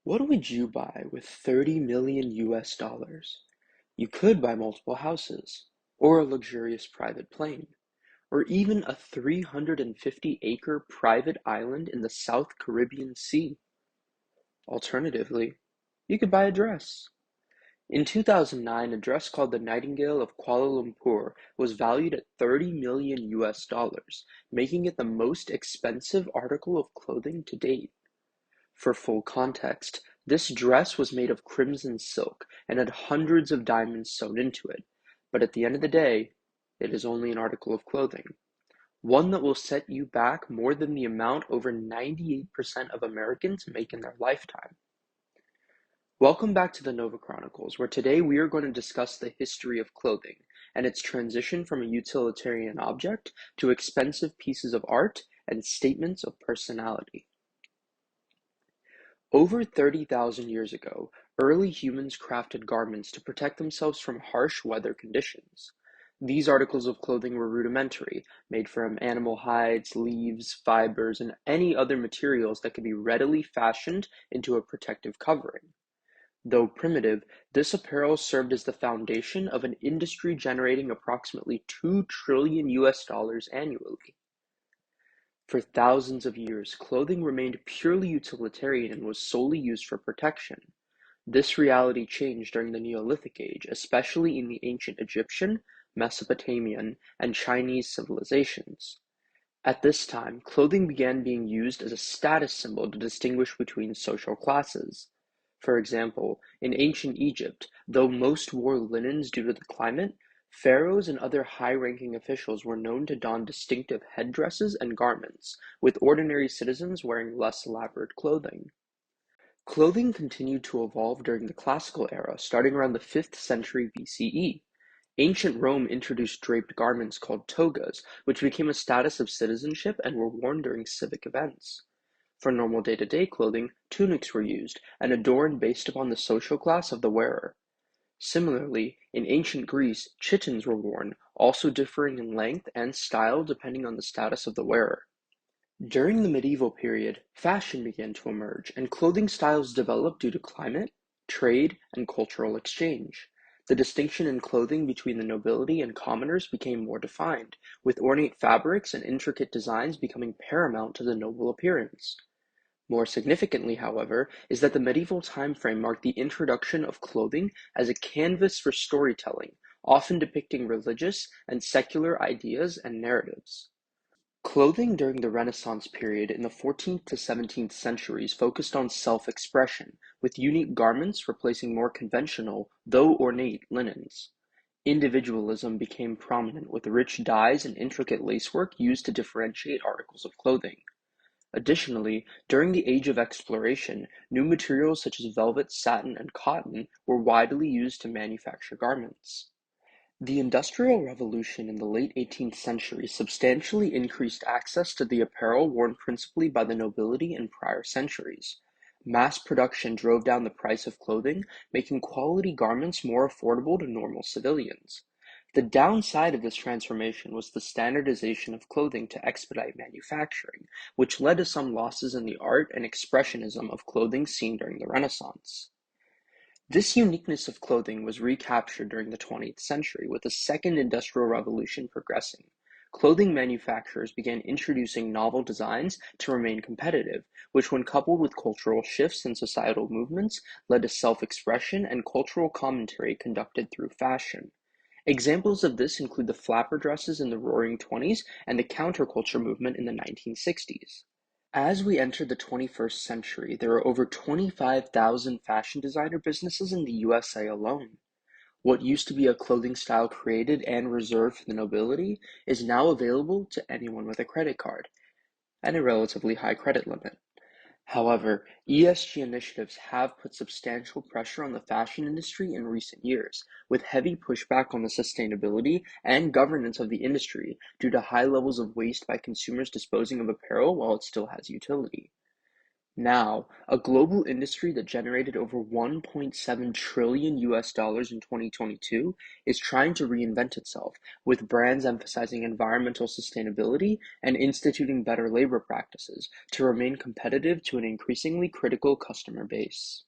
What would you buy with 30 million US dollars? You could buy multiple houses, or a luxurious private plane, or even a 350-acre private island in the South Caribbean Sea. Alternatively, you could buy a dress. In 2009, a dress called the Nightingale of Kuala Lumpur was valued at 30 million US dollars, making it the most expensive article of clothing to date. For full context, this dress was made of crimson silk and had hundreds of diamonds sewn into it, but at the end of the day, it is only an article of clothing. One that will set you back more than the amount over 98% of Americans make in their lifetime. Welcome back to the Nova Chronicles, where today we are going to discuss the history of clothing and its transition from a utilitarian object to expensive pieces of art and statements of personality. Over 30,000 years ago, early humans crafted garments to protect themselves from harsh weather conditions. These articles of clothing were rudimentary, made from animal hides, leaves, fibers, and any other materials that could be readily fashioned into a protective covering. Though primitive, this apparel served as the foundation of an industry generating approximately 2 trillion US dollars annually. For thousands of years, clothing remained purely utilitarian and was solely used for protection. This reality changed during the Neolithic Age, especially in the ancient Egyptian, Mesopotamian, and Chinese civilizations. At this time, clothing began being used as a status symbol to distinguish between social classes. For example, in ancient Egypt, though most wore linens due to the climate, pharaohs and other high-ranking officials were known to don distinctive headdresses and garments, with ordinary citizens wearing less elaborate clothing. Clothing continued to evolve during the Classical era, starting around the 5th century BCE. Ancient Rome introduced draped garments called togas, which became a status of citizenship and were worn during civic events. For normal day-to-day clothing, tunics were used and adorned based upon the social class of the wearer. Similarly, in ancient Greece, chitons were worn, also differing in length and style depending on the status of the wearer. During the medieval period, fashion began to emerge, and clothing styles developed due to climate, trade, and cultural exchange. The distinction in clothing between the nobility and commoners became more defined, with ornate fabrics and intricate designs becoming paramount to the noble appearance. More significantly, however, is that the medieval time frame marked the introduction of clothing as a canvas for storytelling, often depicting religious and secular ideas and narratives. Clothing during the Renaissance period in the 14th to 17th centuries focused on self-expression, with unique garments replacing more conventional, though ornate, linens. Individualism became prominent, with rich dyes and intricate lacework used to differentiate articles of clothing. Additionally, during the Age of Exploration, new materials such as velvet, satin, and cotton were widely used to manufacture garments. The Industrial Revolution in the late 18th century substantially increased access to the apparel worn principally by the nobility in prior centuries. Mass production drove down the price of clothing, making quality garments more affordable to normal civilians. The downside of this transformation was the standardization of clothing to expedite manufacturing, which led to some losses in the art and expressionism of clothing seen during the Renaissance. This uniqueness of clothing was recaptured during the 20th century, with the second industrial revolution progressing. Clothing manufacturers began introducing novel designs to remain competitive, which when coupled with cultural shifts and societal movements, led to self-expression and cultural commentary conducted through fashion. Examples of this include the flapper dresses in the Roaring Twenties and the counterculture movement in the 1960s. As we enter the 21st century, there are over 25,000 fashion designer businesses in the USA alone. What used to be a clothing style created and reserved for the nobility is now available to anyone with a credit card and a relatively high credit limit. However, ESG initiatives have put substantial pressure on the fashion industry in recent years, with heavy pushback on the sustainability and governance of the industry due to high levels of waste by consumers disposing of apparel while it still has utility. Now, a global industry that generated over 1.7 trillion US dollars in 2022 is trying to reinvent itself, with brands emphasizing environmental sustainability and instituting better labor practices to remain competitive to an increasingly critical customer base.